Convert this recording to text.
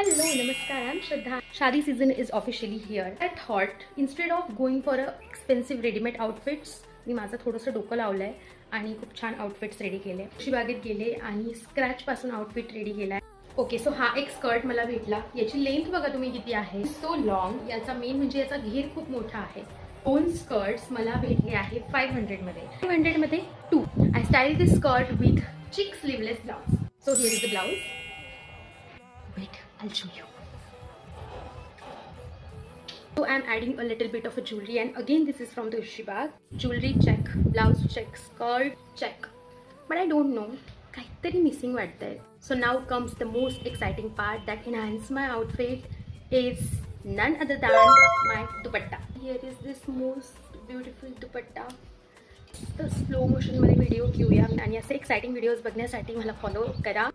Hello, namaskar. I'm Shraddha. Shadi season is officially here. I thought instead of going for a expensive ready-made outfits, मी माझं थोडंसं डोकं लावलंय आणि खूप छान आउटफिट्स रेडी केले. बागेत गेले आणि स्क्रॅच पासून आउटफिट रेडी केलाय. ओके, सो हा एक स्कर्ट मला भेटला. याची लेंथ बघा तुम्ही किती आहे. So long. याचा मेन म्हणजे याचा घेर खूप मोठा आहे. दोन स्कर्ट्स मला भेटले आहे 500 मध्ये. 500 मध्ये 2. आय स्टाईल दिस स्कर्ट विथ चिक sleeveless blouse. So here is the blouse. Wait, I'll show you. So I'm adding a little bit of a jewelry, and again this is from the Bag. Jewelry check, blouse check, skirt check, but I don't know, kaitari missing वाटतंय. So now comes the most exciting part that enhance my outfit is none other than my dupatta. Here is this most beautiful dupatta. तर slow मोशनमध्ये video घेऊया आणि असे exciting videos बघण्यासाठी मला follow करा.